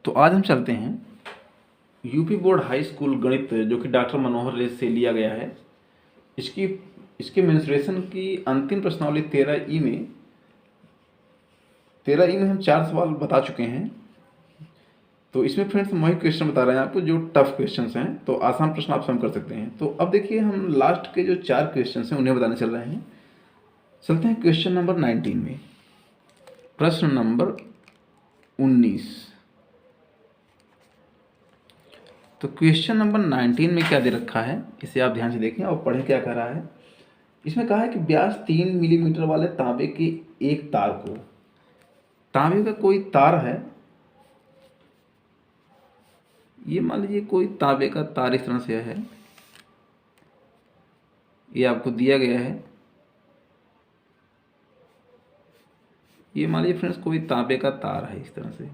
तो आज हम चलते हैं यूपी बोर्ड हाई स्कूल गणित जो कि डॉक्टर मनोहर रेस से लिया गया है। इसकी इसके मेंसुरेशन की अंतिम प्रश्नावली 13 ई में हम 4 सवाल बता चुके हैं। तो इसमें फ्रेंड्स हम वही क्वेश्चन बता रहे हैं आपको जो टफ क्वेश्चंस हैं, तो आसान प्रश्न आप स्वयं कर सकते हैं। तो अब देखिए हम लास्ट के जो 4 क्वेश्चंस हैं उन्हें बताने चल रहे हैं। चलते हैं क्वेश्चन नंबर 19 में। प्रश्न नंबर 19। तो क्वेश्चन नंबर 19 में क्या दे रखा है इसे आप ध्यान से देखें और पढ़ें क्या कह रहा है। इसमें कहा है कि व्यास 3 मिलीमीटर वाले तांबे के एक तार को, तांबे का कोई तार है, ये मान लीजिए कोई तांबे का तार इस तरह से है, ये आपको दिया गया है। ये मान लीजिए फ्रेंड्स कोई तांबे का तार है इस तरह से,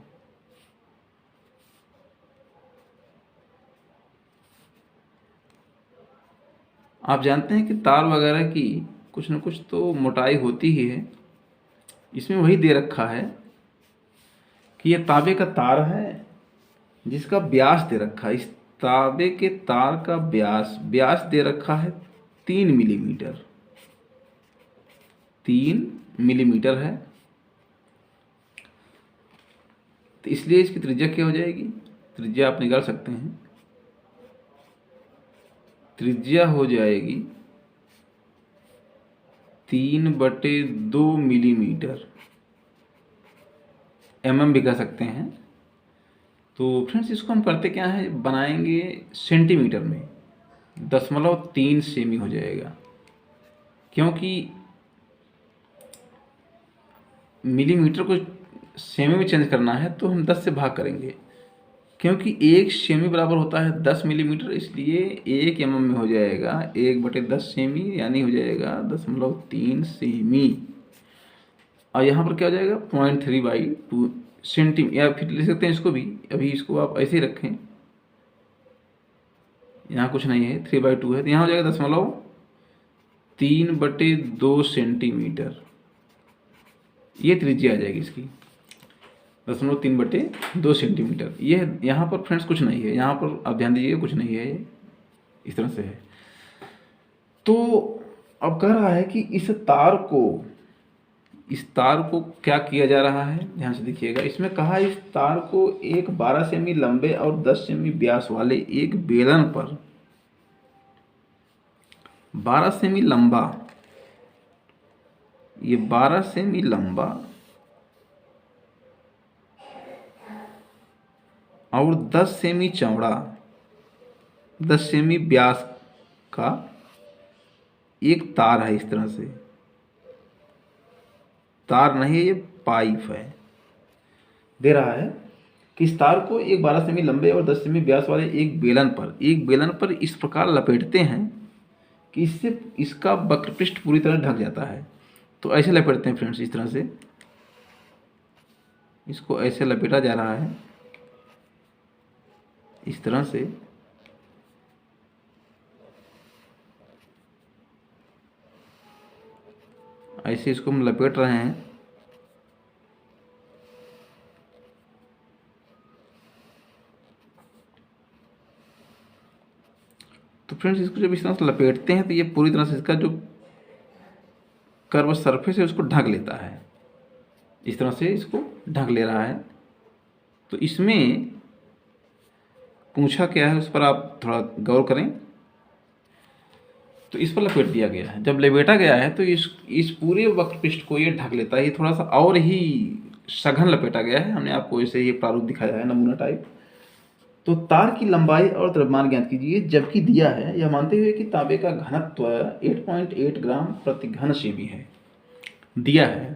आप जानते हैं कि तार वगैरह की कुछ न कुछ तो मोटाई होती ही है। इसमें वही दे रखा है कि ये तांबे का तार है जिसका व्यास दे रखा है। इस तांबे के तार का व्यास दे रखा है 3 मिलीमीटर, 3 मिलीमीटर है। तो इसलिए इसकी त्रिज्या क्या हो जाएगी, त्रिज्या आप निकाल सकते हैं। त्रिज्या हो जाएगी 3/2 मिलीमीटर, mm भी कह सकते हैं। तो फ्रेंड्स इसको हम करते क्या है, बनाएंगे सेंटीमीटर में, 0.3 सेमी हो जाएगा। क्योंकि मिलीमीटर को सेमी में चेंज करना है तो हम 10 से भाग करेंगे, क्योंकि 1 सेमी बराबर होता है 10 मिलीमीटर, इसलिए 1 mm में हो जाएगा 1/10 सेमी, यानी हो जाएगा 0.3 सेमी। और यहाँ पर क्या हो जाएगा 0.3/2 सेंटीमीटर, या फिर ले सकते हैं इसको भी, अभी इसको आप ऐसे ही रखें, यहाँ कुछ नहीं है 3/2 है, तो यहाँ हो जाएगा 0.3/2 सेंटीमीटर। ये त्रिज्या आ जाएगी इसकी 0.3/2 सेंटीमीटर। ये यहाँ पर फ्रेंड्स कुछ नहीं है, यहाँ पर आप ध्यान दीजिए कुछ नहीं है, ये इस तरह से है। तो अब कह रहा है कि इस तार को क्या किया जा रहा है, ध्यान से देखिएगा। इसमें कहा है इस तार को एक 12 सेमी लंबे और 10 सेमी व्यास वाले एक बेलन पर, 12 सेमी लंबा, ये 12 सेमी लंबा और 10 सेमी चौड़ा, 10 सेमी व्यास का एक तार है। इस तरह से तार नहीं है, ये पाइप है। दे रहा है कि इस तार को एक 12 सेमी लंबे और 10 सेमी व्यास वाले एक बेलन पर इस प्रकार लपेटते हैं कि इससे इसका वक्रपृष्ठ पूरी तरह ढक जाता है। तो ऐसे लपेटते हैं फ्रेंड्स, इस तरह से इसको ऐसे लपेटा जा रहा है, इस तरह से। ऐसे इसको हम लपेट रहे हैं। तो फ्रेंड्स इसको जब इस तरह से लपेटते हैं तो ये पूरी तरह से इसका जो कर्व सरफेस है उसको ढक लेता है, इस तरह से इसको ढक ले रहा है। तो इसमें पूछा क्या है उस पर आप थोड़ा गौर करें। तो इस पर लपेट दिया गया है, जब लपेटा गया है तो इस पूरे वक्रपृष्ठ को ये ढक लेता है। ये थोड़ा सा और ही सघन लपेटा गया है, हमने आपको ऐसे ये प्रारूप दिखाया है, नमूना टाइप। तो तार की लंबाई और द्रव्यमान ज्ञात कीजिए, जबकि दिया है यह मानते हुए कि तांबे का घनत्व 8.8 ग्राम प्रति घन सेमी है। दिया है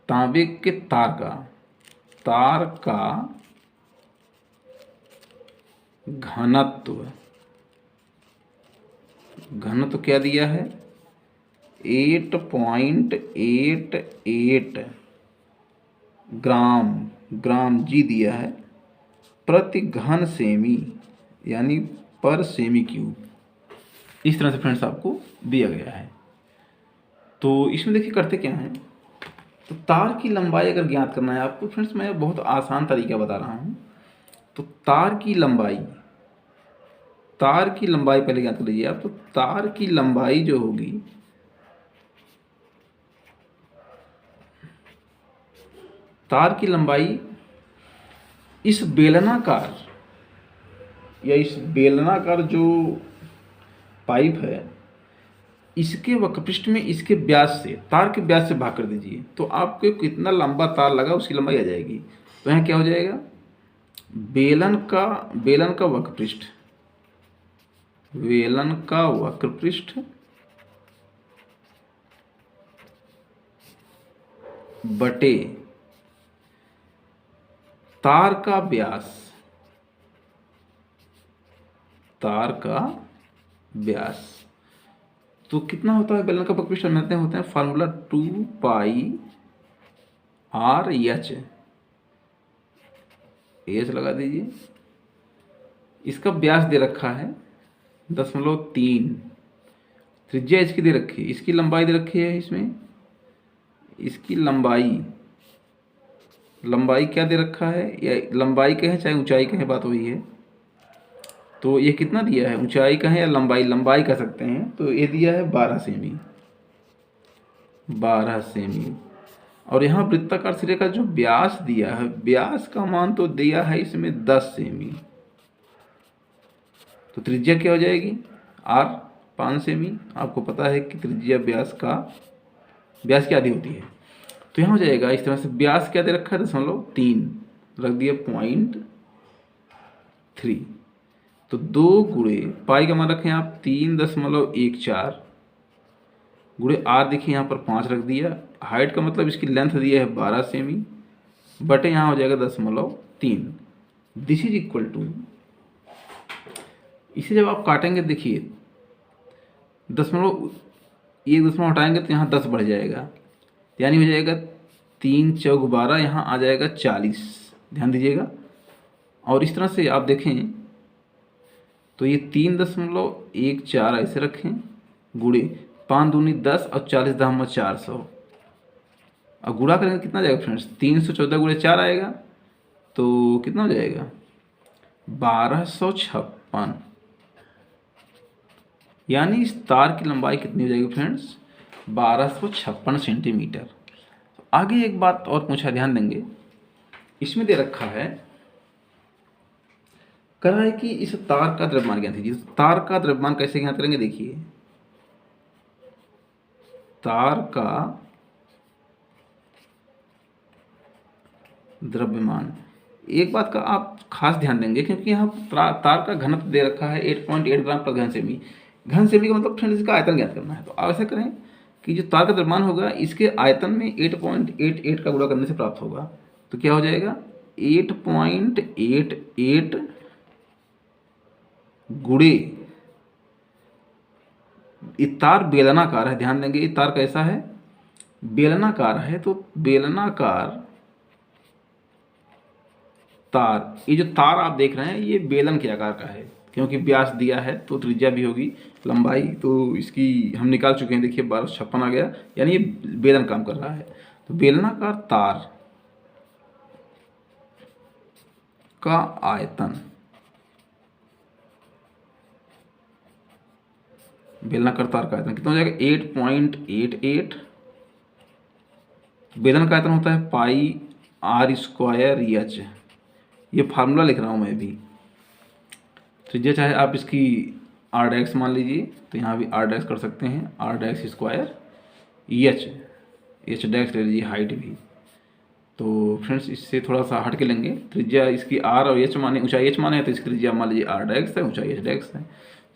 तांबे के तार का घनत्व क्या दिया है, 8.88 ग्राम जी दिया है प्रति घन सेमी, यानी पर सेमी क्यूब। इस तरह से फ्रेंड्स आपको दिया गया है। तो इसमें देखिए करते क्या है, तो तार की लंबाई अगर ज्ञात करना है आपको फ्रेंड्स, मैं बहुत आसान तरीका बता रहा हूँ। तो तार की लंबाई पहले ज्ञात कर लीजिए आप। तो तार की लंबाई जो होगी, तार की लंबाई इस बेलनाकार या इस बेलनाकार जो पाइप है, इसके वक्रपृष्ठ में इसके व्यास से, तार के व्यास से भाग कर दीजिए, तो आपको कितना लंबा तार लगा उसकी लंबाई आ जाएगी। तो यहाँ क्या हो जाएगा, बेलन का वक्रपृष्ठ, बेलन का वक्रपृष्ठ बटे तार का व्यास, तार का व्यास, तो कितना होता है बेलन का वक्रपृष्ठ, बनाते होते हैं फार्मूला 2πr/h, एच लगा दीजिए। इसका व्यास दे रखा है 0.3, त्रिज्या इसकी दे रखी है, इसकी लंबाई दे रखी है, इसमें इसकी लंबाई क्या दे रखा है, या लंबाई कहें चाहे ऊंचाई कहें, बात वही है। तो ये कितना दिया है, ऊंचाई कहें या लंबाई कह सकते हैं, तो ये दिया है 12 सेमी, 12 सेमी। और यहाँ वृत्ताकार सिरे का जो व्यास दिया है, व्यास का मान तो दिया है इसमें 10 सेमी, तो त्रिज्या क्या हो जाएगी, r 5 सेमी। आपको पता है कि त्रिज्या व्यास की आधी होती है। तो यहाँ हो जाएगा इस तरह से, व्यास क्या दे रखा है 0.3, रख दिया 0.3, तो 2 गुणे पाई का मान रखें आप 3.14 गुणे r, देखिए यहाँ पर 5 रख दिया। हाइट का मतलब इसकी लेंथ दिया है 12 सेमी, बटे यहाँ हो जाएगा 0.3। दिस इज इक्वल टू, इसे जब आप काटेंगे देखिए 1 दशमलव हटाएंगे तो यहाँ 10 बढ़ जाएगा, यानी हो जाएगा 3 चौक 12, यहाँ आ जाएगा 40, ध्यान दीजिएगा। और इस तरह से आप देखें तो ये 3.14 ऐसे रखें, गुणे 5 दूनी 10 और 40 दाम 400, और गुणा करेंगे कितना जाएगा फ्रेंड्स, 314 गुणे 4 आएगा, तो कितना हो जाएगा 1256, यानी इस तार की लंबाई कितनी हो जाएगी फ्रेंड्स, 1256 सेंटीमीटर। तो आगे एक बात और पूछा, ध्यान देंगे, इसमें दे रखा है, कह रहा है कि इस तार का द्रव्यमान ज्ञात कीजिए। तार का द्रव्यमान कैसे ज्ञात करेंगे, देखिए तार का द्रव्यमान, एक बात का आप खास ध्यान देंगे, क्योंकि यहाँ तार का घनत्व दे रखा है 8.8 ग्राम पर घन सेमी। घन सेमी का मतलब फ्रेंड्स इसका आयतन ज्ञात करना है। तो आप ऐसा करें कि जो तार का द्रव्यमान होगा इसके आयतन में 8.88 का गुणा करने से प्राप्त होगा। तो क्या हो जाएगा 8.88 गुणे, ये तार बेलनाकार है, ध्यान देंगे ये तार कैसा है, बेलनाकार है। तो बेलनाकार तार, ये जो तार आप देख रहे हैं ये बेलन के आकार का है, क्योंकि व्यास दिया है तो त्रिज्या भी होगी, लंबाई तो इसकी हम निकाल चुके हैं, देखिए 1256 आ गया, यानी ये बेलन काम कर रहा है। तो बेलनाकार तार का आयतन, बेलनाकार तार का आयतन कितना हो जाएगा 8.88, बेलन का आयतन होता है πr²h, ये फार्मूला लिख रहा हूँ मैं भी। त्रिज्या चाहे आप इसकी r' मान लीजिए, तो यहाँ भी r' कर सकते हैं, r'², h ले लीजिए, हाइट भी। तो फ्रेंड्स इससे थोड़ा सा हट के लेंगे, त्रिज्या इसकी r और h माने, ऊंचाई h माने है, तो इसकी त्रिज्या मान लीजिए r' है, ऊंचाई h' है।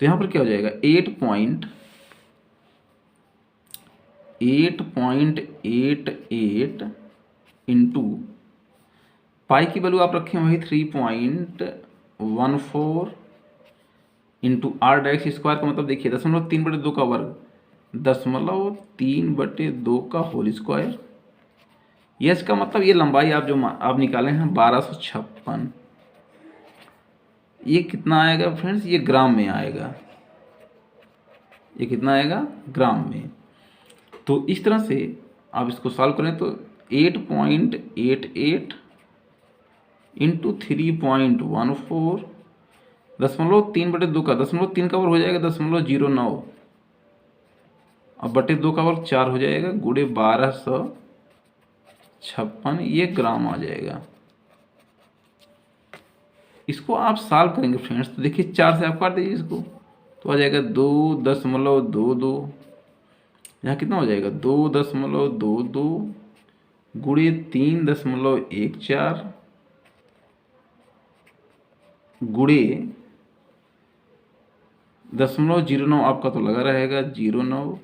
तो यहाँ पर क्या हो जाएगा 8.88 इंटू पाई की वैल्यू आप रखें वही 3.14 इंटू r' स्क्वायर का मतलब देखिए 0.3/2 का वर्ग, 0.3/2 का होल स्क्वायर। ये इसका मतलब ये लंबाई आप जो आप निकाले हैं 1256, ये कितना आएगा फ्रेंड्स, ये ग्राम में आएगा, ये कितना आएगा ग्राम में। तो इस तरह से आप इसको सॉल्व करें तो 8.88 इंटू 3.14 0.3/2 का 0.3 का वर्ग हो जाएगा 0.09 और बटे 2 का वर्ग 4 हो जाएगा गुणे 1256 ये ग्राम आ जाएगा। इसको आप सॉल्व करेंगे फ्रेंड्स तो देखिए 4 से आप काट दीजिए इसको तो आ जाएगा 2.22। यहाँ कितना हो जाएगा 2.22 गुणे 3.14 गुणे 0.09 आपका तो लगा रहेगा 0.9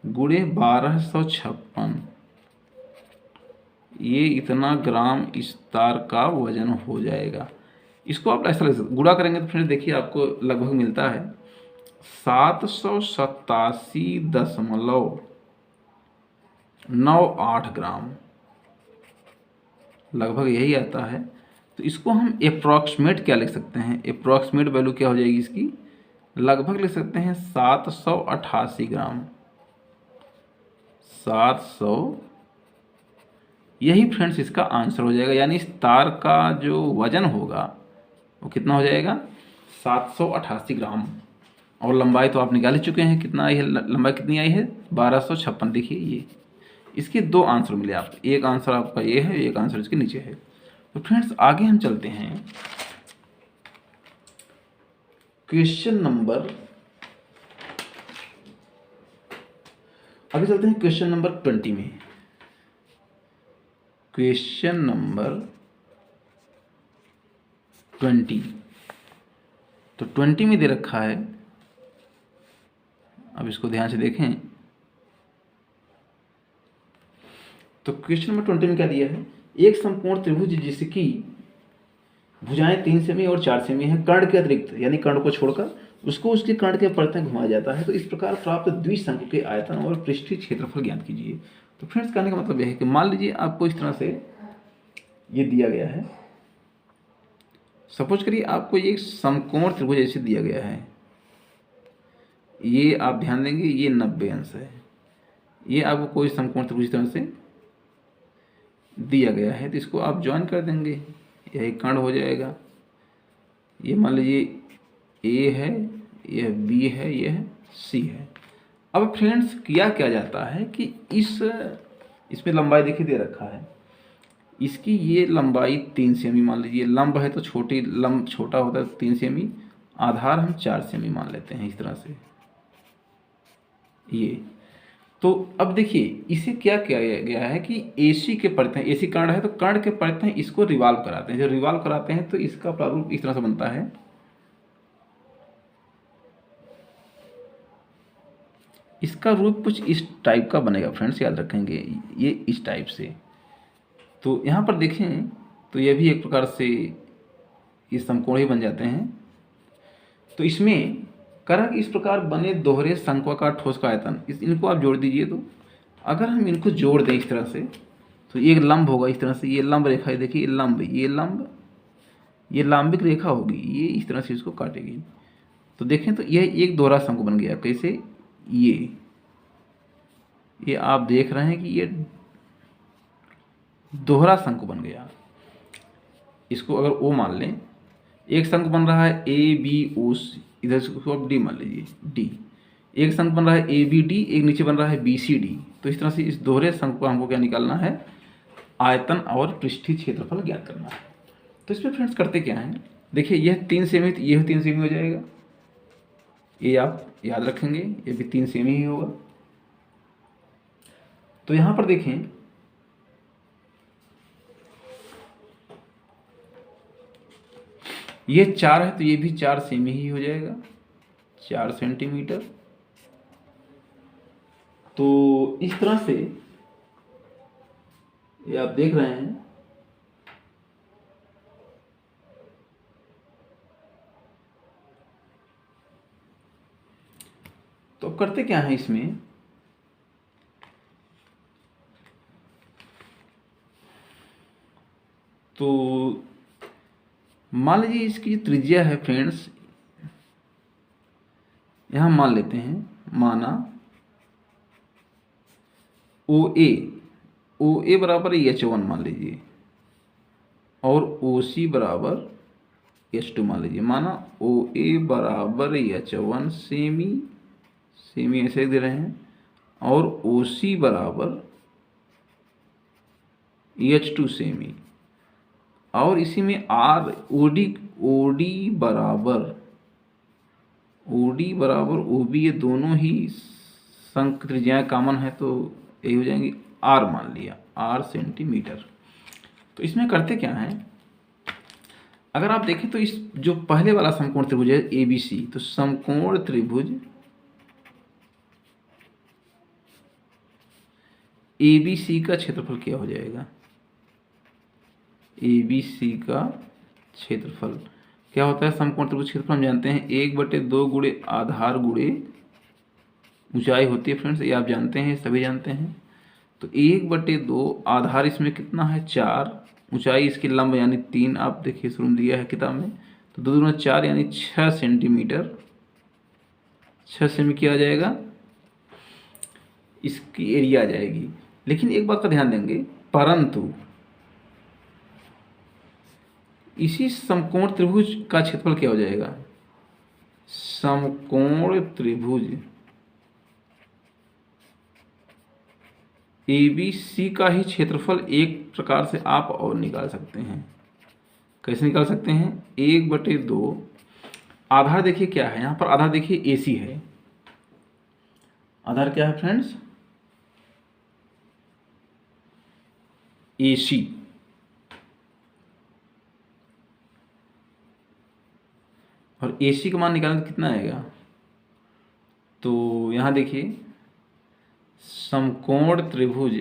गुणे 1256 ये इतना ग्राम इस तार का वजन हो जाएगा। इसको आप ऐसा गुणा करेंगे तो फ्रेंड्स देखिए आपको लगभग मिलता है 787.98 ग्राम लगभग यही आता है। तो इसको हम अप्रॉक्सीमेट क्या लिख सकते हैं, अप्रॉक्सीमेट वैल्यू क्या हो जाएगी इसकी, लगभग लिख सकते हैं 788 ग्राम। 700 यही फ्रेंड्स इसका आंसर हो जाएगा, यानी इस तार का जो वजन होगा वो कितना हो जाएगा 788 ग्राम। और लंबाई तो आप निकाल ही चुके हैं, कितना आई है लंबाई, कितनी आई है 1256। देखिए ये इसके दो आंसर मिले आपको, एक आंसर आपका ये है, एक आंसर इसके नीचे है। तो फ्रेंड्स आगे हम चलते हैं क्वेश्चन नंबर, आगे चलते हैं क्वेश्चन नंबर 20 में। क्वेश्चन नंबर 20, तो 20 में दे रखा है, अब इसको ध्यान से देखें। तो क्वेश्चन नंबर 20 में क्या दिया है, एक समकोण त्रिभुज जिसकी भुजाएं 3 सेमी और 4 सेमी है, कर्ण के अतिरिक्त यानी कर्ण को छोड़कर उसको उसके कर्ण के परत में घुमाया जाता है, तो इस प्रकार प्राप्त द्विशंकु के आयतन और पृष्ठीय क्षेत्रफल ज्ञात कीजिए। तो फ्रेंड्स कहने का मतलब यह है कि मान लीजिए आपको इस तरह से ये दिया गया है, सपोज करिए आपको ये समकोण त्रिभुज ऐसे दिया गया है, ये आप ध्यान देंगे ये 90 अंश है, ये आपको कोई समकोण त्रिभुज तरह से दिया गया है, तो इसको आप ज्वाइन कर देंगे, यह कर्ण हो जाएगा। ये मान लीजिए ए है, यह बी है, यह सी है। अब फ्रेंड्स किया क्या जाता है कि इसमें लंबाई देखिए दे रखा है, इसकी ये लंबाई 3 सेमी मान लीजिए, लंब है तो लंब छोटा होता है 3 सेमी, आधार हम 4 सेमी मान लेते हैं इस तरह से ये। तो अब देखिए इसे क्या किया गया है कि एसी के परतें, एसी कर्ण है तो कर्ण के परतें इसको रिवॉल्व कराते हैं, जब रिवॉल्व कराते हैं तो इसका प्रारूप इस तरह से बनता है, इसका रूप कुछ इस टाइप का बनेगा फ्रेंड्स, याद रखेंगे ये इस टाइप से। तो यहाँ पर देखें तो ये भी एक प्रकार से ये समकोण ही बन जाते हैं। तो इसमें कारक इस प्रकार बने दोहरे शंक्वाकार ठोस का आयतन, इनको आप जोड़ दीजिए। तो अगर हम इनको जोड़ दें इस तरह से तो एक लंब होगा इस तरह से, ये लंब रेखा है देखिए, ये लंबिक रेखा होगी, ये इस तरह से इसको काटेगी। तो देखें तो यह एक दोहरा शंकु बन गया, कैसे, ये आप देख रहे हैं कि ये दोहरा शंकु बन गया। इसको अगर ओ मान लें, एक शंकु बन रहा है ए बी ओ सी, इधर इसको आप डी मान लीजिए डी, एक शंकु बन रहा है ए बी डी, एक नीचे बन रहा है बी सी डी। तो इस तरह से इस दोहरे शंकु का हमको क्या निकालना है, आयतन और पृष्ठीय क्षेत्रफल ज्ञात करना है। तो इसमें फ्रेंड्स करते क्या है, देखिए यह 3 सेमी, तो यह 3 सेमी हो जाएगा, ये आप याद रखेंगे, ये भी 3 सेमी ही होगा। तो यहां पर देखें ये 4 है तो ये भी 4 सेमी ही हो जाएगा, 4 सेंटीमीटर। तो इस तरह से ये आप देख रहे हैं, तो अब करते क्या है इसमें, तो मान लीजिए इसकी जो त्रिज्या है फ्रेंड्स, यहां मान लेते हैं, माना ओ ए ओ ए बराबर H1 मान लीजिए और ओ सी बराबर H2 मान लीजिए। माना ओ ए बराबर H1 सेमी ऐसे दे रहे हैं और ओ सी बराबर H2 सेमी, और इसी में आर ओडी बराबर ओ बी, ये दोनों ही संक त्रिज्याएं कॉमन है तो यही हो जाएंगी। आर मान लिया, आर सेंटीमीटर। तो इसमें करते क्या है, अगर आप देखें तो इस जो पहले वाला समकोण त्रिभुज है ए बी सी, तो समकोण त्रिभुज ए बी सी का क्षेत्रफल क्या हो जाएगा, ए बी सी का क्षेत्रफल क्या होता है, समकोण त्रिभुज क्षेत्रफल हम जानते हैं 1/2 गुणे आधार गुणे ऊंचाई होती है फ्रेंड्स, ये आप जानते हैं, सभी जानते हैं। तो 1/2 आधार इसमें कितना है 4, ऊंचाई इसकी लंब यानी 3, आप देखिए शुरू में दिया है किताब में, तो 2 दूना 4 यानी 6 सेंटीमीटर, 6 सेमी क्या आ जाएगा, इसकी एरिया आ जाएगी। लेकिन एक बात का ध्यान देंगे, परंतु इसी समकोण त्रिभुज का क्षेत्रफल क्या हो जाएगा, समकोण त्रिभुज ए बी सी का ही क्षेत्रफल एक प्रकार से आप और निकाल सकते हैं। कैसे निकाल सकते हैं, 1/2 आधार देखिए क्या है, यहाँ पर आधार देखिए ए सी है, आधार क्या है फ्रेंड्स, ए सी। और ए सी का मान निकालना तो कितना आएगा, तो यहाँ देखिए समकोण त्रिभुज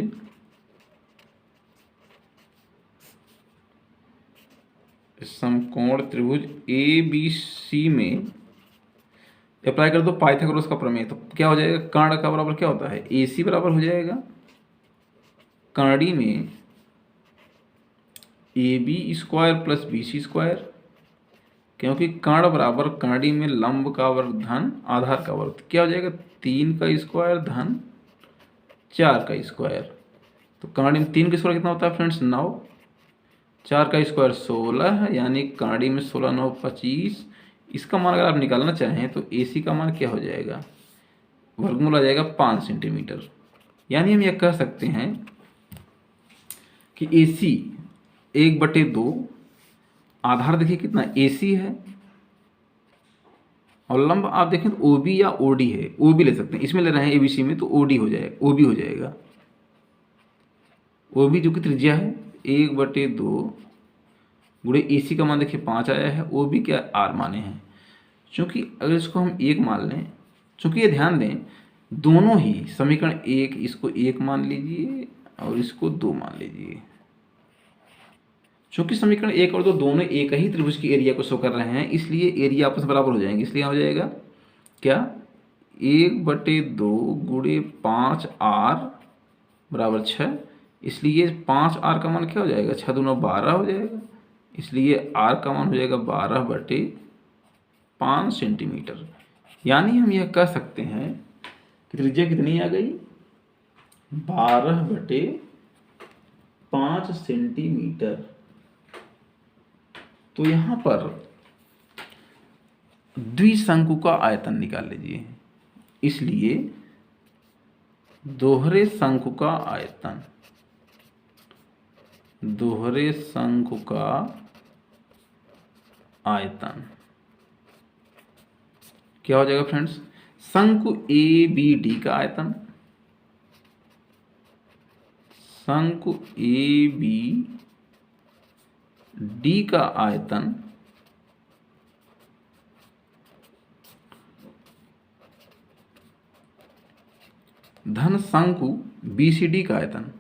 ए बी सी में अप्लाई कर दो पाइथागोरस का प्रमेय, तो क्या हो जाएगा, कर्ण का बराबर क्या होता है, ए सी बराबर हो जाएगा कर्णी में A B square plus B C square, क्योंकि कर्ण बराबर कर्णी में लंब का वर्ग धन आधार का वर्ग, क्या हो जाएगा 3 का स्क्वायर धन 4 का स्क्वायर। तो कर्णी में 3 का स्क्वायर कितना होता है फ्रेंड्स 9, 4 का स्क्वायर 16, यानी कर्णी में 16 9 25। इसका मान अगर आप निकालना चाहें तो ए सी का मान क्या हो जाएगा, वर्गमूल आ जाएगा 5 सेंटीमीटर। यानी हम यह कह सकते हैं कि ए सी 1/2 आधार देखिए कितना ए सी है, और लंब आप देखें तो ओ बी या ओ डी है, ओ बी ले सकते हैं, इसमें ले रहे हैं ए बी सी में तो ओ डी हो जाएगा, ओ बी हो जाएगा, ओ बी जो कि त्रिज्या है 1/2 गुणे ए सी का मान देखिए 5 आया है, ओ बी क्या आर माने हैं। चूँकि अगर इसको हम 1 मान लें, चूँकि ये ध्यान दें दोनों ही समीकरण 1, इसको 1 मान लीजिए और इसको 2 मान लीजिए, चूँकि समीकरण 1 और 2 दोनों एक ही त्रिभुज की एरिया को शो कर रहे हैं, इसलिए एरिया आपस में बराबर हो जाएंगे। इसलिए हो जाएगा क्या 1/2 गुणे 5r बराबर 6, इसलिए 5r का मान क्या हो जाएगा 6 दूना 12 हो जाएगा, इसलिए r का मान हो जाएगा 12/5 सेंटीमीटर। यानी हम यह कह सकते हैं कि त्रिज्या कितनी आ गई 12/5 सेंटीमीटर। तो यहाँ पर द्विशंकु का आयतन निकाल लीजिए, इसलिए दोहरे शंकु का आयतन क्या हो जाएगा फ्रेंड्स, शंकु ए बी डी का आयतन, शंकु ए बी डी का आयतन धन शंकु बी सी डी का आयतन,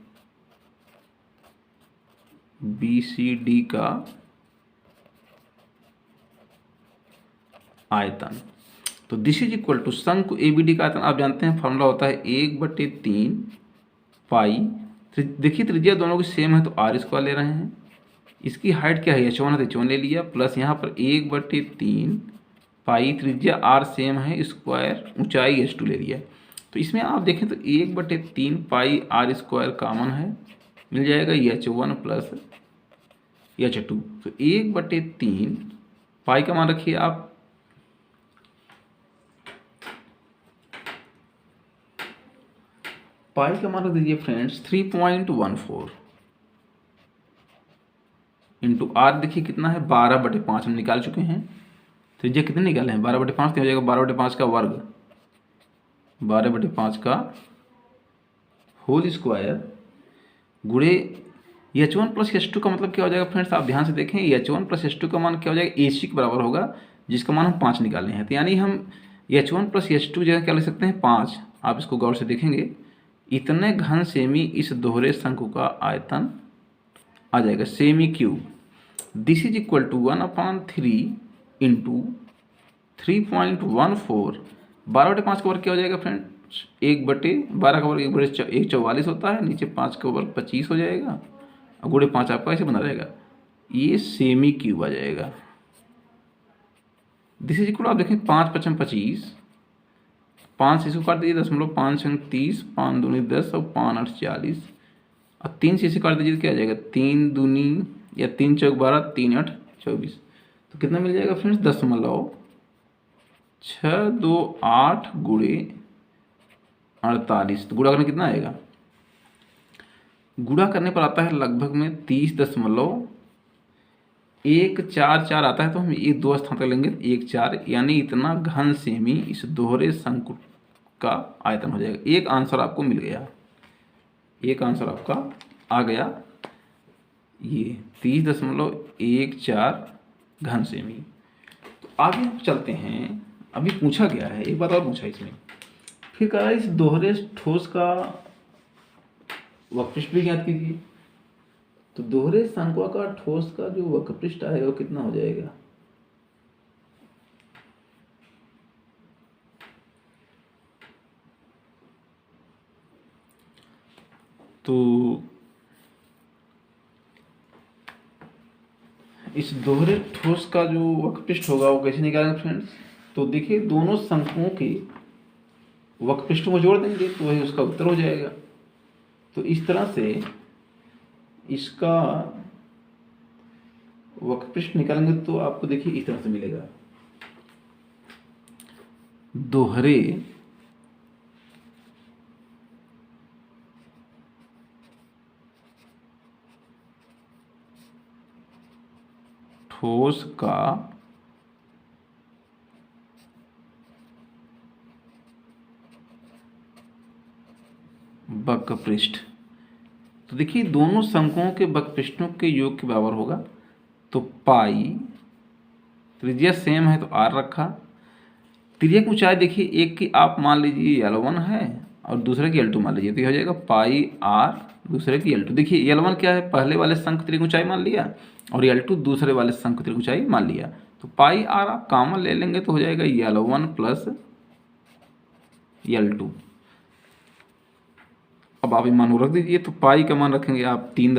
बी सी डी का आयतन। तो दिस इज इक्वल टू शंकु ए बी डी का आयतन आप जानते हैं फॉर्मूला होता है 1/3 पाई, देखिए त्रिज्या दोनों की सेम है तो आर स्क्वायर ले रहे हैं, इसकी हाइट क्या है h1 है तो h1 ले लिया, प्लस यहाँ पर 1/3 पाई, त्रिज्या आर सेम है, स्क्वायर ऊंचाई h2 ले लिया। तो इसमें आप देखें तो 1/3 पाई आर स्क्वायर कॉमन है, मिल जाएगा H1 प्लस H2। तो 1/3 पाई का मान रखिए आप, पाई का मान रख दीजिए फ्रेंड्स 3.14 इंटू आर देखिए कितना है 12/5 हम निकाल चुके हैं। तो ये कितने निकाले हैं 12/5, तो हो जाएगा 12/5 का वर्ग, 12/5 का होल स्क्वायर गुणे H1 प्लस H2 का मतलब क्या हो जाएगा फ्रेंड्स, आप ध्यान से देखें H1 प्लस H2 का मान क्या हो जाएगा AC के बराबर होगा, जिसका मान हम 5 निकालने हैं। तो यानी हम H1 प्लस H2 जगह क्या लिख सकते हैं 5। आप इसको गौर से देखेंगे, इतने घन सेमी इस दोहरे शंकु का आयतन आ जाएगा सेमी cube. This is equal to 1/3 into 3.14। 12/5 का वर्ग क्या हो जाएगा फ्रेंड्स 1/12 का वर्ग 1/44 होता है, नीचे 5 का वर्ग 25 हो जाएगा और गुणे 5 आपका ऐसे बना रहेगा, ये सेमी क्यूब आ जाएगा। दिस इज इक्वल आप देखें 5×5 = 25, 5 से इसको काट दीजिए 0.5 × 30, 5 दूनी 10 और 5 8 40 और 3 से इसे काट दीजिए तो क्या आ जाएगा 3 दूनी या 3 चौक 12, 3 8 24। तो कितना मिल जाएगा फ्रेंड्स 0.628 गुणे 48। तो गुणा करने कितना आएगा, गुणा करने पर आता है लगभग में 30.144 आता है। तो हम ये 2 स्थान तक लेंगे 1 4, यानी इतना घन सेमी इस दोहरे शंकु का आयतन हो जाएगा। एक आंसर आपको मिल गया, एक आंसर आपका आ गया, ये 30.14 घन सेमी। तो आगे हम चलते हैं, अभी पूछा गया है एक बात और पूछा इसमें, फिर कहा इस दोहरे ठोस का वक्रपृष्ठ भी ज्ञात कीजिए। तो दोहरे शंक्वाकार ठोस का जो वक्रपृष्ठ आएगा वो कितना हो जाएगा, तो इस दोहरे ठोस का जो वक्रपृष्ठ होगा वो कैसे निकालेंगे फ्रेंड्स। तो देखिए दोनों शंकुओं के वक्रपृष्ठों को जोड़ देंगे तो वही उसका उत्तर हो जाएगा। तो इस तरह से इसका वक्रपृष्ठ निकालेंगे तो आपको देखिए इस तरह से मिलेगा, दोहरे ठोस का वक्रपृष्ठ। तो देखिए दोनों शंकुओं के वक्रपृष्ठों के योग के बराबर होगा। तो पाई, त्रिज्या सेम है तो r रखा, त्रिज्या की ऊंचाई देखिए एक की आप मान लीजिए L1 है और दूसरे की L2 मान लीजिए, तो ये हो जाएगा पाई r, दूसरे की L2। देखिए L1 क्या है, पहले वाले शंकु की ऊंचाई मान लिया और L2 दूसरे वाले शंकु की ऊंचाई मान लिया। तो पाई r आप कॉमन ले लेंगे तो हो जाएगा L1 प्लस L2। अब आप मान रख दीजिए, तो पाई का मान रखेंगे आप 3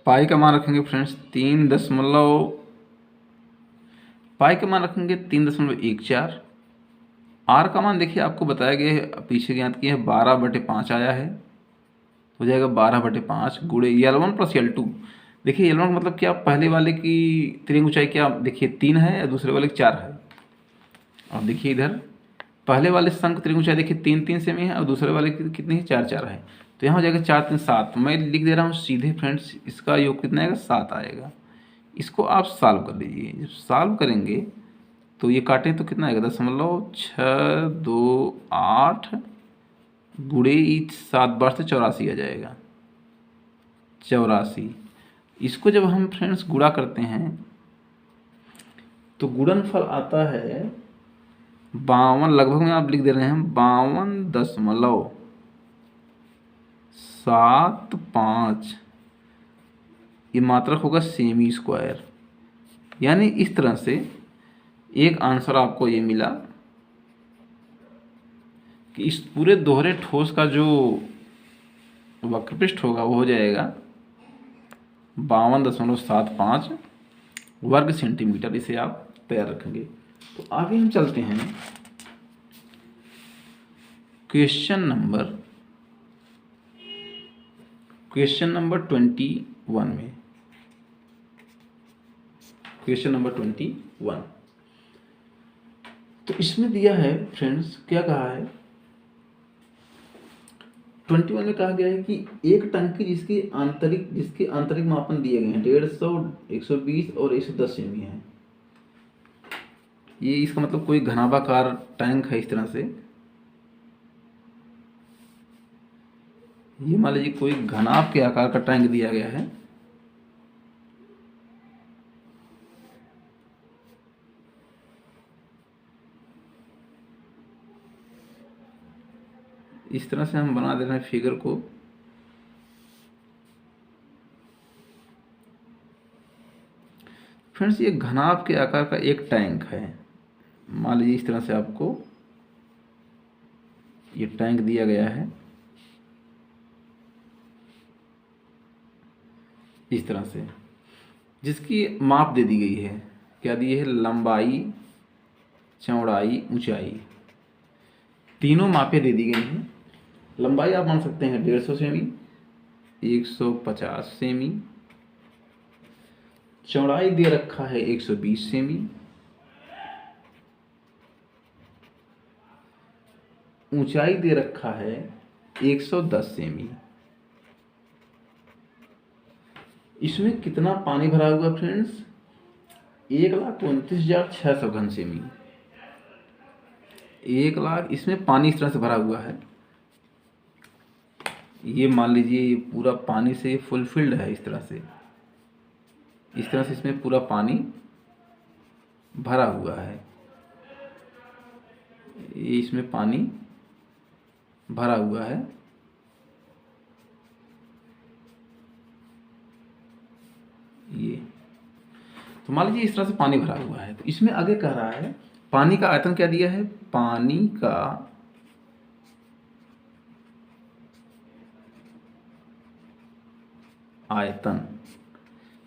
पाई का मान रखेंगे फ्रेंड्स 3.14। आर का मान देखिए आपको बताया गया है, पीछे ज्ञात किया है 12/5 आया है, हो जाएगा 12/5 गुणे L1 प्लस L2। देखिए L1 का मतलब क्या, पहले वाले की त्रिज्या ऊंचाई क्या देखिए 3 है और दूसरे वाले की 4 है। और देखिए इधर पहले वाले शंकु त्रिज्या ऊंचाई देखिए 3 सेमी है और दूसरे वाले की कितनी है 4 है। तो यहाँ हो जाएगा 4 3 7। मैं लिख दे रहा हूँ सीधे फ्रेंड्स, इसका योग कितना आएगा 7 आएगा। इसको आप सॉल्व कर लीजिए, जब सॉल्व करेंगे तो ये काटें तो कितना आएगा 0.628 गुणे 7 बार से 84 आ जाएगा, 84। इसको जब हम फ्रेंड्स गुणा करते हैं तो गुणनफल आता है 52, लगभग में आप लिख दे रहे हैं 52.75। ये मात्रक होगा सेमी स्क्वायर। यानी इस तरह से एक आंसर आपको ये मिला कि इस पूरे दोहरे ठोस का जो वक्रपृष्ठ होगा वो हो जाएगा 52.75 वर्ग सेंटीमीटर। इसे आप तैयार रखेंगे। तो आगे हम चलते हैं क्वेश्चन नंबर क्वेश्चन नंबर 21 में, क्वेश्चन नंबर 21, तो इसमें दिया है फ्रेंड्स, क्या कहा है 21 में कहा गया है कि एक टंकी जिसके आंतरिक मापन दिए गए हैं 150, 120 और 110 सेमी है। ये इसका मतलब कोई घनाभाकार टैंक है इस तरह से, ये मान लीजिए कोई घनाभ के आकार का टैंक दिया गया है। इस तरह से हम बना दे रहे हैं फिगर को। फ्रेंड्स ये घनाभ के आकार का एक टैंक है। मान लीजिए इस तरह से आपको ये टैंक दिया गया है, इस तरह से, जिसकी माप दे दी गई है। क्या दी है? लंबाई, चौड़ाई, ऊंचाई, तीनों मापें दे दी गई हैं। लंबाई आप मान सकते हैं 150 सेमी, 150 सेमी, चौड़ाई दे रखा है 120 सेमी, ऊंचाई दे रखा है 110 सेमी। इसमें कितना पानी भरा हुआ फ्रेंड्स? 1,29,600 घन सेमी। 1 लाख इसमें पानी इस तरह से भरा हुआ है। ये मान लीजिए ये पूरा पानी से फुलफिल्ड है। इस तरह से इसमें पूरा पानी भरा हुआ है। ये इसमें पानी भरा हुआ है। ये तो मान लीजिए इस तरह से पानी भरा हुआ है। तो इसमें आगे कह रहा है पानी का आयतन क्या दिया है? पानी का आयतन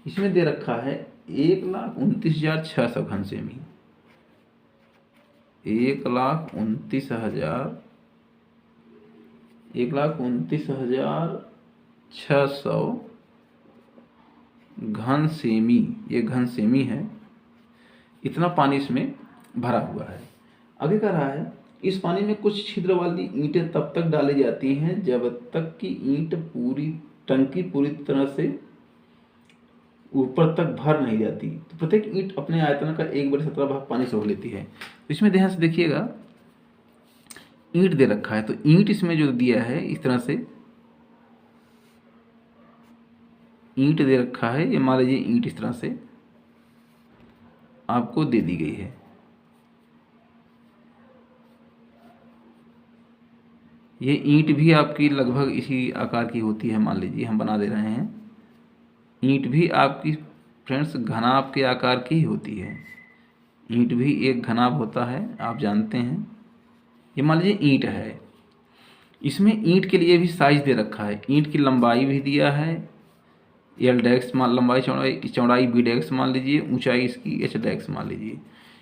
इसमें दे रखा है 1,29,600 घन सेमी। 1,29,600 घन सेमी, ये घन सेमी है। इतना पानी इसमें भरा हुआ है। आगे कह रहा है इस पानी में कुछ छिद्र वाली ईंटें तब तक डाली जाती हैं जब तक कि टंकी पूरी तरह से ऊपर तक भर नहीं जाती। तो प्रत्येक ईंट अपने आयतन का 1/17 भाग पानी सोख लेती है। तो इसमें ध्यान से देखिएगा, ईंट दे रखा है, तो ईंट इसमें जो दिया है इस तरह से ईंट दे रखा है। ये मान लीजिए ईंट इस तरह से आपको दे दी गई है। ये ईंट भी आपकी लगभग इसी आकार की होती है। मान लीजिए हम बना दे रहे हैं, ईंट भी आपकी फ्रेंड्स घनाभ के आकार की ही होती है। ईंट भी एक घनाभ होता है, आप जानते हैं। ये मान लीजिए ईंट है, इसमें ईंट के लिए भी साइज दे रखा है। ईंट की लंबाई भी दिया है, एल डैक्स मान लंबाई, चौड़ाई बी डैक्स मान लीजिए, ऊंचाई इसकी एच डैक्स मान लीजिए।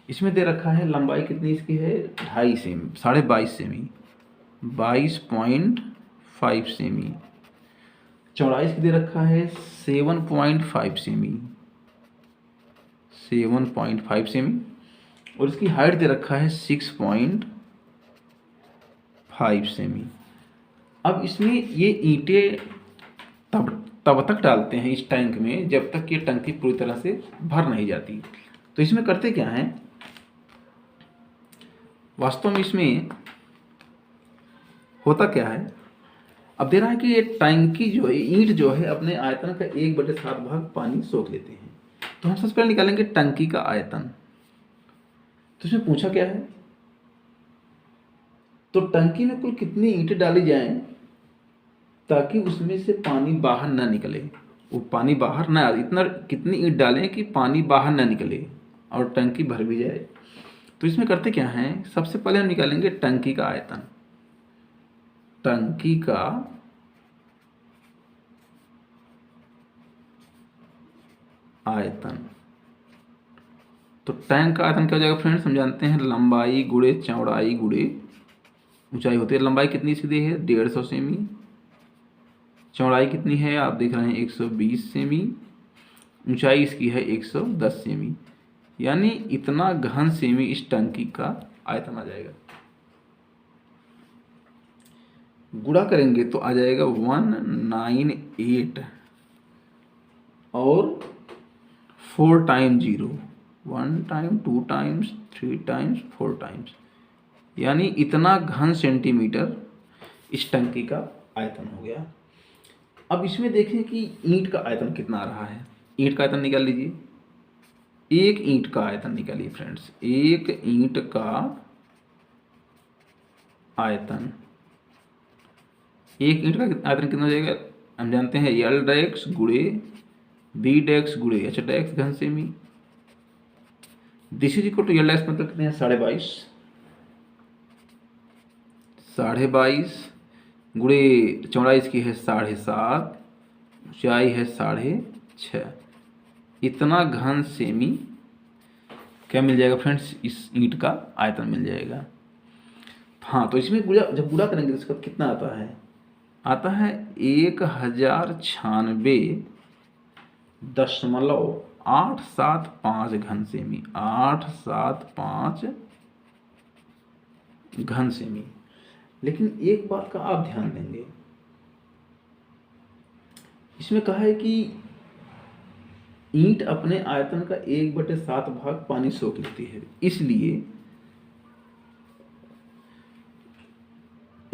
इसमें दे रखा है लंबाई कितनी इसकी है? 2.5 सेमी, 22.5 सेमी, 22.5 सेमी। चौड़ाई इसकी दे रखा है 7.5 सेमी, 7.5 सेमी, और इसकी हाइट दे रखा है 6.5 सेमी। अब इसमें ये ईंटें तब तक डालते हैं इस टैंक में जब तक ये टंकी पूरी तरह से भर नहीं जाती। तो इसमें करते क्या हैं, वास्तव में इसमें होता क्या है, अब दे रहा है कि ये टंकी जो है, ईंट जो है, अपने आयतन का 1/7 भाग पानी सोख लेते हैं। तो हम सबसे पहले निकालेंगे टंकी का आयतन। तो इसमें पूछा क्या है, तो टंकी में कुल कितनी ईंटें डाली जाएं ताकि उसमें से पानी बाहर ना निकले। वो पानी बाहर ना, इतना कितनी ईंट डालें कि पानी बाहर ना निकले और टंकी भर भी जाए। तो इसमें करते क्या हैं, सबसे पहले हम निकालेंगे टंकी का आयतन। टंकी का आयतन, तो टैंक का आयतन क्या हो जाएगा फ्रेंड्स? हम जानते हैं लंबाई गुणे चौड़ाई गुणे ऊंचाई होती है। लंबाई कितनी सीधी है? 150 सेमी, चौड़ाई कितनी है आप देख रहे हैं 120 सेमी, ऊंचाई इसकी है 110 सेमी, यानी इतना घन सेमी इस टंकी का आयतन आ जाएगा। गुणा करेंगे तो आ जाएगा 198 और 4 time 0, 1 time 2 times 3 times 4 times, यानी इतना घन सेंटीमीटर इस टंकी का आयतन हो गया। अब इसमें देखें कि ईंट का आयतन कितना आ रहा है। ईंट का आयतन निकाल लीजिए, एक ईंट का आयतन निकालिए फ्रेंड्स, एक ईंट का आयतन, एक ईंट का आयतन कितना हो जाएगा, हम जानते हैं L डैक्स गुणे B डैक्स गुणे H डैक्स घन सेमी। This is equal to L डैक्स मतलब कितने हैं 22.5, 22.5 गुणे चौड़ाई इसकी है 7.5, ऊंचाई है 6.5, इतना घन सेमी क्या मिल जाएगा फ्रेंड्स, इस ईंट का आयतन मिल जाएगा। हाँ, तो इसमें जब गुणा करेंगे तो इसका कितना आता है, आता है 1096.875 घन सेमी, 875 घन सेमी। लेकिन एक बात का आप ध्यान देंगे, इसमें कहा है कि ईंट अपने आयतन का 1/7 भाग पानी सोख लेती है, इसलिए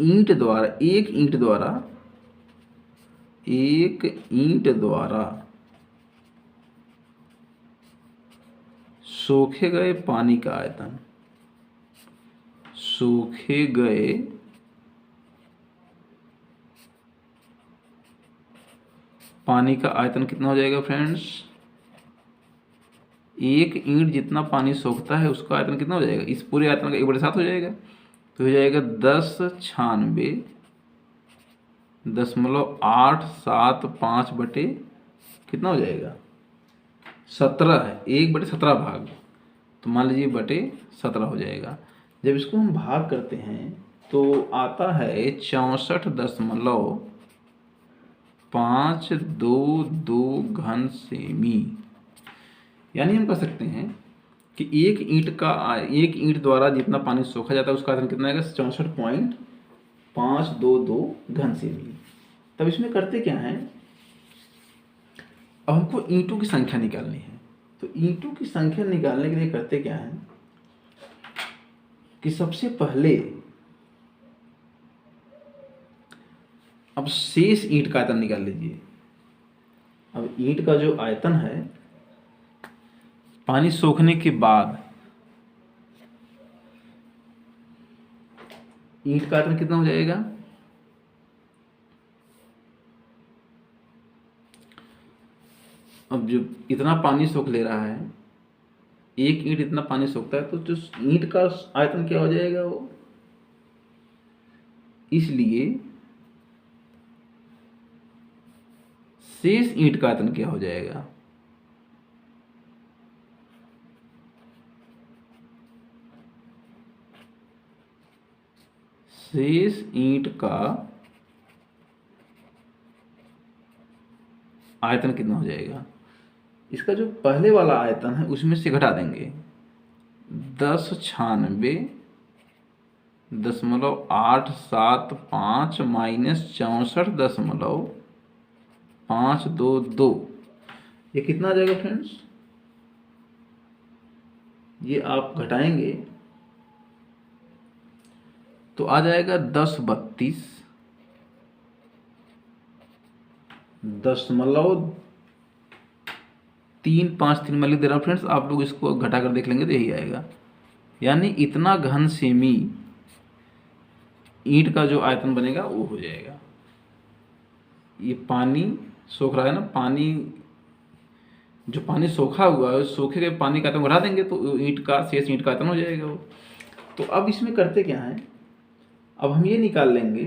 एक ईंट द्वारा सोखे गए पानी का आयतन, सोखे गए पानी का आयतन कितना हो जाएगा फ्रेंड्स, एक ईंट जितना पानी सोखता है उसका आयतन कितना हो जाएगा, इस पूरे आयतन का 1/7 हो जाएगा, तो हो जाएगा 1096.875 बटे कितना हो जाएगा 17 है, 1/17 भाग, तो मान लीजिए बटे 17 हो जाएगा। जब इसको हम भाग करते हैं तो आता है 64.522 घन सेमी, यानी हम कह सकते हैं कि एक ईंट द्वारा जितना पानी सोखा जाता है उसका आयतन कितना आएगा 64.522 घन सेमी। तब इसमें करते क्या है, अब हमको ईंटों की संख्या निकालनी है, तो ईंटों की संख्या निकालने के लिए करते क्या है कि सबसे पहले अब शेष ईंट का आयतन निकाल लीजिए। अब ईंट का जो आयतन है पानी सोखने के बाद, ईंट का आयतन कितना हो जाएगा, अब जो इतना पानी सोख ले रहा है, एक ईंट इतना पानी सोखता है, तो जो ईंट का आयतन क्या हो जाएगा वो, इसलिए शेष ईंट का आयतन क्या हो जाएगा, शेष ईंट का आयतन कितना हो जाएगा, इसका जो पहले वाला आयतन है उसमें से घटा देंगे 1096.875 माइनस 64.522, ये कितना आ जाएगा फ्रेंड्स, ये आप घटाएंगे तो आ जाएगा 1032.353 मैं लिख दे रहा हूँ फ्रेंड्स, आप लोग इसको घटा कर देख लेंगे तो यही आएगा, यानी इतना घन सेमी ईंट का जो आयतन बनेगा वो हो जाएगा। ये पानी सोख रहा है ना, पानी जो पानी सोखा हुआ है उस सोखे के पानी का आयतन बढ़ा देंगे तो ईंट का शेष ईंट का आयतन हो जाएगा वो। तो अब इसमें करते क्या है, अब हम ये निकाल लेंगे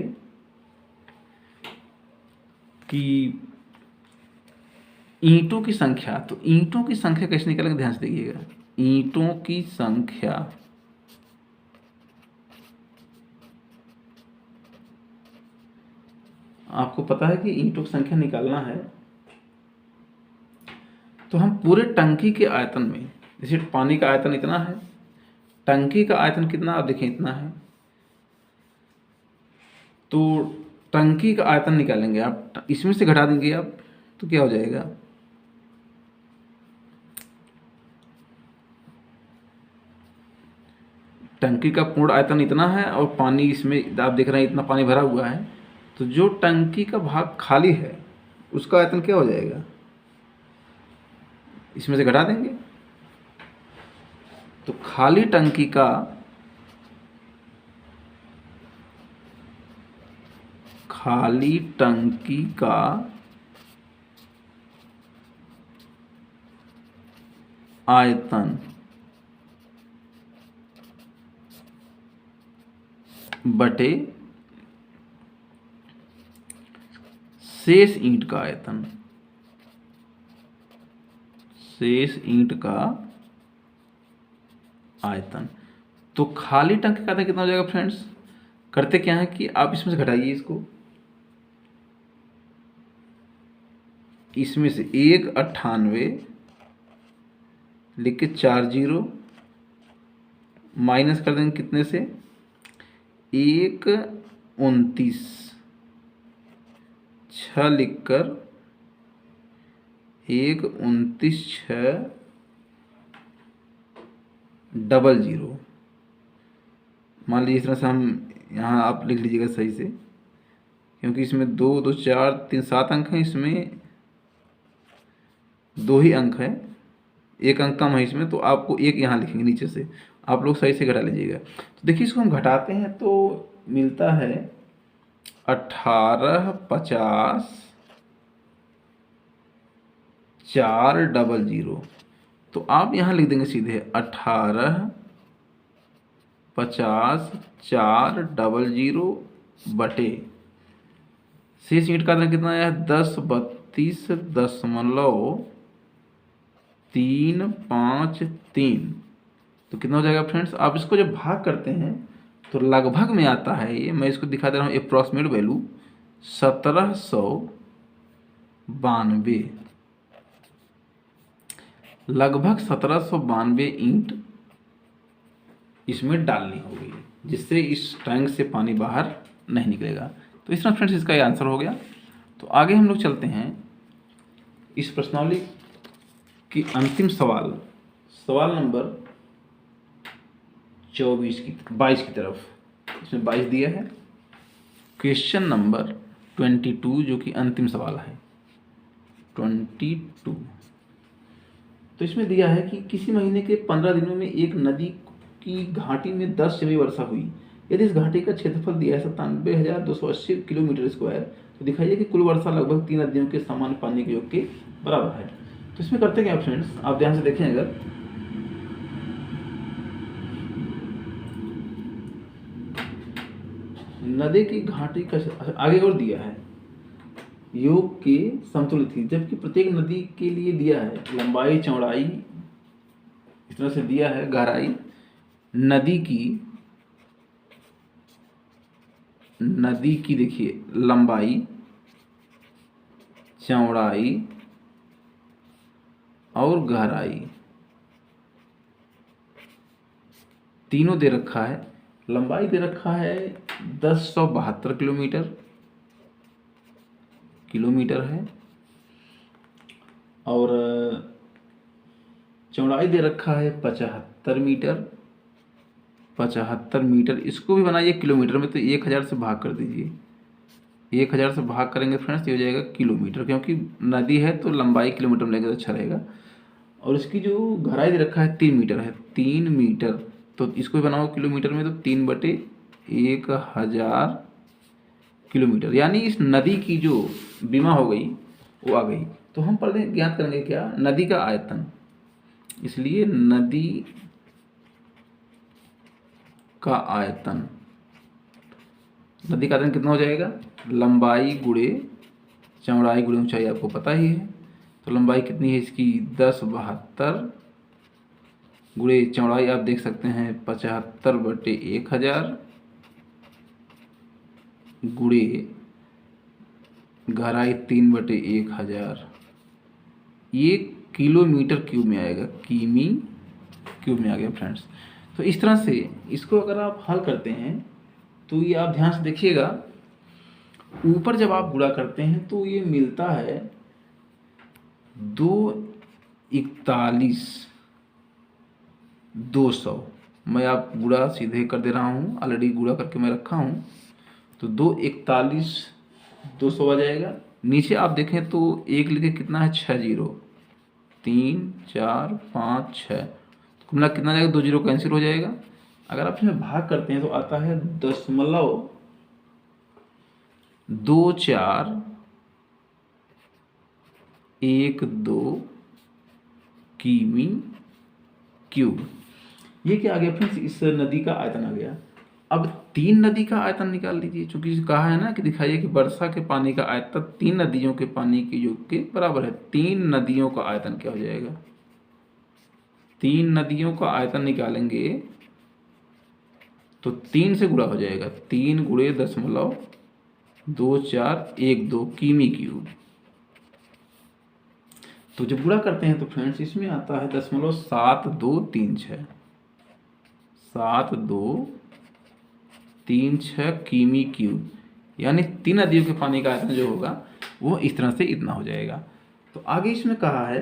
कि ईंटों की संख्या, तो ईंटों की संख्या कैसे निकालेंगे ध्यान से देखिएगा, ईंटों की संख्या आपको पता है कि ईंटों की संख्या निकालना है, तो हम पूरे टंकी के आयतन में, जैसे पानी का आयतन इतना है, टंकी का आयतन कितना आप देखें इतना है, तो टंकी का आयतन निकालेंगे आप, इसमें से घटा देंगे आप, तो क्या हो जाएगा, टंकी का पूर्ण आयतन इतना है और पानी इसमें आप देख रहे हैं इतना पानी भरा हुआ है, तो जो टंकी का भाग खाली है उसका आयतन क्या हो जाएगा, इसमें से घटा देंगे, तो खाली टंकी का आयतन बटे शेष ईंट का आयतन, तो खाली टंकी का आयतन कितना हो जाएगा फ्रेंड्स, करते क्या है कि आप इसमें से घटाइए इसको, इसमें से 198 लिख के 4 जीरो माइनस कर देंगे कितने से, 129 6 लिखकर 129 6 00, मान लीजिए इस तरह से हम यहाँ आप लिख लीजिएगा सही से, क्योंकि इसमें 2 2 4 3 7 अंक हैं, इसमें 2 ही अंक है, एक अंक कम है इसमें, तो आपको एक यहाँ लिखेंगे नीचे से, आप लोग सही से घटा लीजिएगा। तो देखिए इसको हम घटाते हैं तो मिलता है 1850 400, तो आप यहाँ लिख देंगे सीधे 1850 400 बटे शेष ईंट का आयतन कितना आया है 1032.353, तो कितना हो जाएगा फ्रेंड्स, आप इसको जब भाग करते हैं तो लगभग में आता है, ये मैं इसको दिखा दे रहा हूँ अप्रॉक्सीमेट वैल्यू 1792, लगभग 1792 ईंट इसमें डालनी होगी, जिससे इस टैंक से पानी बाहर नहीं निकलेगा। तो इस तरह फ्रेंड्स इसका ये आंसर हो गया। तो आगे हम लोग चलते हैं इस प्रश्नावली की अंतिम सवाल, सवाल नंबर 22 की तरफ। इसमें 22 दिया है, क्वेश्चन नंबर 22 जो कि अंतिम सवाल है 22। तो इसमें दिया है कि किसी महीने के 15 दिनों में एक नदी की घाटी में 10 सेमी वर्षा हुई, यदि इस घाटी का क्षेत्रफल दिया है 97,280 किलोमीटर स्क्वायर, तो दिखाइए कि कुल वर्षा लगभग 3 नदियों के सामान्य पानी के योग के बराबर है। तो इसमें करते क्या फ्रेंड्स, आप ध्यान से देखें, अगर नदी की घाटी का आगे और दिया है योग के समतुल्य थी, जबकि प्रत्येक नदी के लिए दिया है लंबाई चौड़ाई, इस तरह से दिया है गहराई, नदी की देखिए लंबाई चौड़ाई और गहराई तीनों दे रखा है। लंबाई दे रखा है 1072 किलोमीटर है, और चौड़ाई दे रखा है 75 मीटर। इसको भी बनाइए किलोमीटर में, तो 1000 से भाग कर दीजिए, 1000 से भाग करेंगे फ्रेंड्स, ये हो जाएगा किलोमीटर, क्योंकि नदी है तो लंबाई किलोमीटर में लेंगे तो अच्छा रहेगा। और इसकी जो गहराई दे रखा है 3 मीटर है, 3 मीटर, तो इसको भी बनाओ किलोमीटर में, तो 3/1000 किलोमीटर, यानी इस नदी की जो बीमा हो गई वो आ गई। तो हम पहले ज्ञात करेंगे क्या, नदी का आयतन, इसलिए नदी का आयतन कितना हो जाएगा, लंबाई गुणे चौड़ाई गुणे ऊंचाई आपको पता ही है, तो लंबाई कितनी है इसकी 1072 गुणे चौड़ाई आप देख सकते हैं 75/1000 गुणे गहराई 3/1000, ये किलोमीटर क्यूब में आएगा, किमी क्यूब में आ गया फ्रेंड्स। तो इस तरह से इसको अगर आप हल करते हैं तो ये आप ध्यान से देखिएगा, ऊपर जब आप गुणा करते हैं तो ये मिलता है 241,200। मैं आप गुणा सीधे कर दे रहा हूँ, ऑलरेडी गुणा करके मैं रखा हूँ। तो 241,200 आ जाएगा। नीचे आप देखें तो एक लिखे कितना है, 6 जीरो, 3 4 5 6, तो मिला कितना जाएगा, 2 जीरो कैंसिल हो जाएगा। अगर आप इसमें भाग करते हैं तो आता है 0.2412 किमी क्यूब। ये क्या आ गया फ्रेंड्स, इस नदी का आयतन आ गया। अब 3 नदी का आयतन निकाल लीजिए, चूंकि कहा है ना कि दिखाइए कि वर्षा के पानी का आयतन 3 नदियों के पानी के योग के बराबर है। 3 नदियों का आयतन क्या हो जाएगा, 3 नदियों का आयतन निकालेंगे तो 3 से गुणा हो जाएगा, 3 गुणे 0.2412 किमी क्यूब। तो जब गुणा करते हैं तो फ्रेंड्स इसमें आता है 0.7236, 7236 किमी क्यूब। यानी 3 नदियों के पानी का आयतन जो होगा वो इस तरह से इतना हो जाएगा। तो आगे इसमें कहा है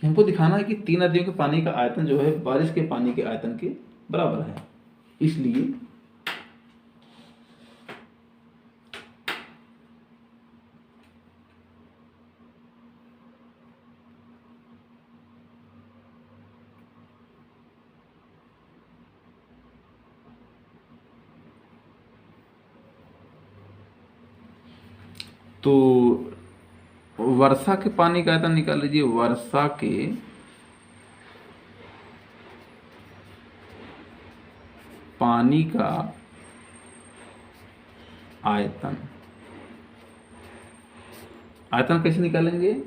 कि हमको दिखाना है कि 3 नदियों के पानी का आयतन जो है बारिश के पानी के आयतन के बराबर है। इसलिए तो वर्षा के पानी का आयतन निकाल लीजिए, वर्षा के पानी का आयतन, आयतन कैसे निकालेंगे,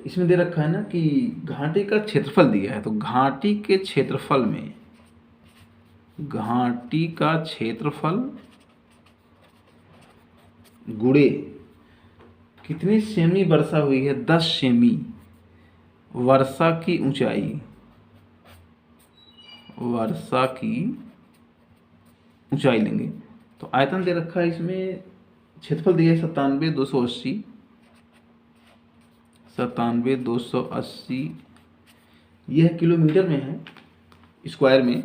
इसमें दे रखा है ना कि घाटी का क्षेत्रफल दिया है। तो घाटी के क्षेत्रफल में, घाटी का क्षेत्रफल गुणे कितनी सेमी वर्षा हुई है, 10 सेमी वर्षा की ऊंचाई, वर्षा की ऊंचाई लेंगे। तो आयतन दे रखा है, इसमें क्षेत्रफल दिया है 97,280, 97,280, यह किलोमीटर में है, स्क्वायर में।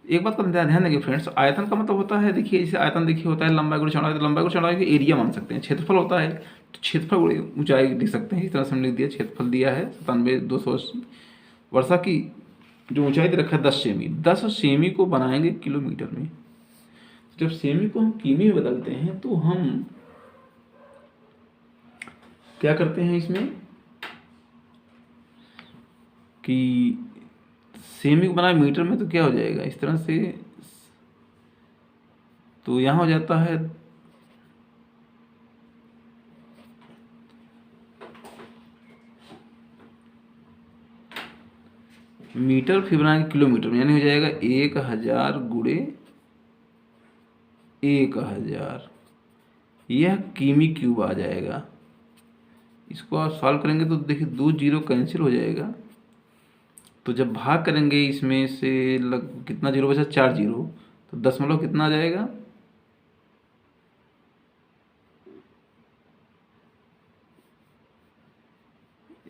एक बात का ध्यान देंगे फ्रेंड्स, आयतन का मतलब होता है, देखिए जैसे आयतन देखिए होता है लंबाई गुणा चौड़ाई, तो लंबाई गुणा चौड़ाई की एरिया मान सकते हैं। क्षेत्रफल होता है तो क्षेत्रफल गुणे ऊंचाई लिख सकते हैं। इस तरह से हमने लिख दिया, क्षेत्रफल दिया है 97,280, वर्षा की जो ऊंचाई दे रखा है 10 सेमी, 10 सेमी को बनाएंगे किलोमीटर में। जब सेमी को हम किमी में बदलते हैं तो हम क्या करते हैं इसमें कि सेमी को बनाए मीटर में, तो क्या हो जाएगा इस तरह से, तो यहाँ हो जाता है मीटर, फिर बनाएंगे किलोमीटर में, यानी हो जाएगा 1000 गुणे 1000, यह किमी क्यूब आ जाएगा। इसको आप सॉल्व करेंगे तो देखिए 2 जीरो कैंसिल हो जाएगा। तो जब भाग करेंगे इसमें से कितना जीरो बचा, 4 जीरो, तो दशमलव कितना आ जाएगा,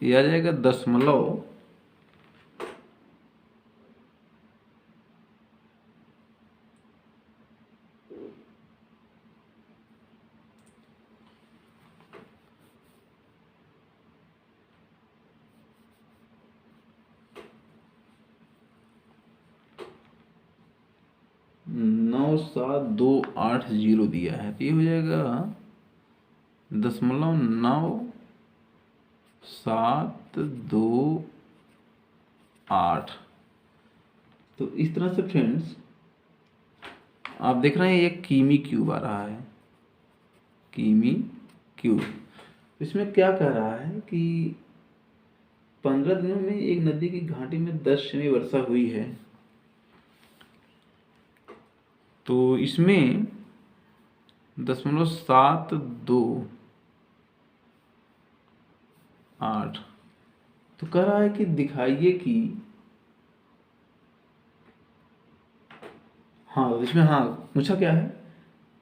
ये आ जाएगा 0.9728 दिया है, तो ये हो जाएगा 0.9728। तो इस तरह से फ्रेंड्स आप देख रहे हैं ये किमी क्यूब आ रहा है, किमी क्यूब। इसमें क्या कह रहा है कि 15 दिनों में एक नदी की घाटी में 10 सेमी वर्षा हुई है। तो इसमें 0.728। तो कह रहा है कि दिखाइए कि हाँ इसमें हाँ पूछा क्या है,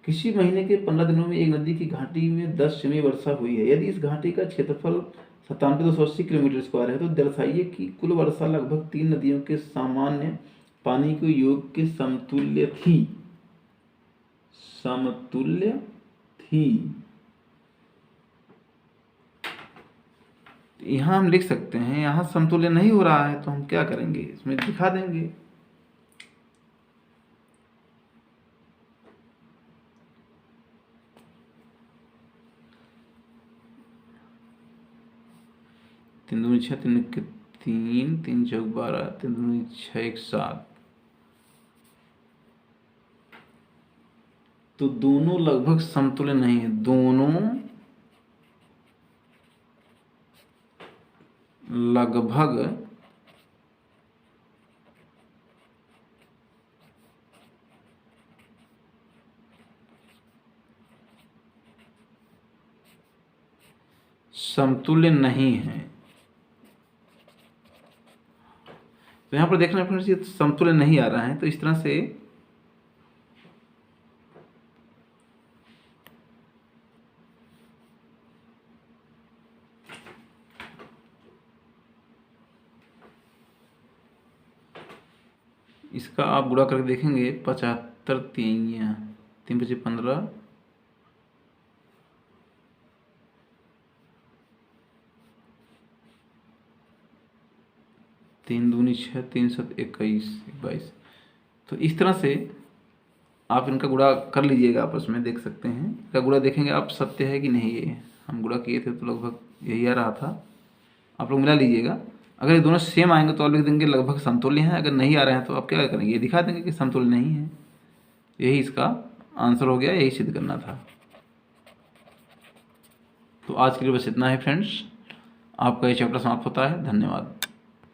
किसी महीने के 15 दिनों में एक नदी की घाटी में 10 सेमी वर्षा हुई है। यदि इस घाटी का क्षेत्रफल 97,280 किलोमीटर स्क्वायर है तो दर्शाइए कि कुल वर्षा लगभग 3 नदियों के सामान्य पानी के योग के समतुल्य थी। समतुल्य थी। यहाँ हम लिख सकते हैं, यहाँ समतुल्य नहीं हो रहा है तो हम क्या करेंगे, इसमें दिखा देंगे। तीन दूनी 6, 3 के 3, 3 चौक 12, 3 दूनी 6, 1 7। तो दोनों लगभग समतुल्य नहीं है, दोनों लगभग समतुल्य नहीं है। तो यहाँ पर देखना फ्रेंड्स, ये समतुल्य नहीं आ रहा है, तो इस तरह से इसका आप गुणा करके देखेंगे। 75 3 3 5 15, 3 दूनी 6, 3 7 21 22। तो इस तरह से आप इनका गुणा कर लीजिएगा आपस में, देख सकते हैं इसका गुणा देखेंगे आप सत्य है कि नहीं। ये हम गुणा किए थे तो लगभग यही आ रहा था, आप लोग मिला लीजिएगा। अगर ये दोनों सेम आएंगे तो आप लिख देंगे लगभग समतुल्य हैं, अगर नहीं आ रहे हैं तो आप क्या करेंगे, ये दिखा देंगे कि समतुल्य नहीं है। यही इसका आंसर हो गया, यही सिद्ध करना था। तो आज के लिए बस इतना है फ्रेंड्स, आपका ये चैप्टर समाप्त होता है। धन्यवाद।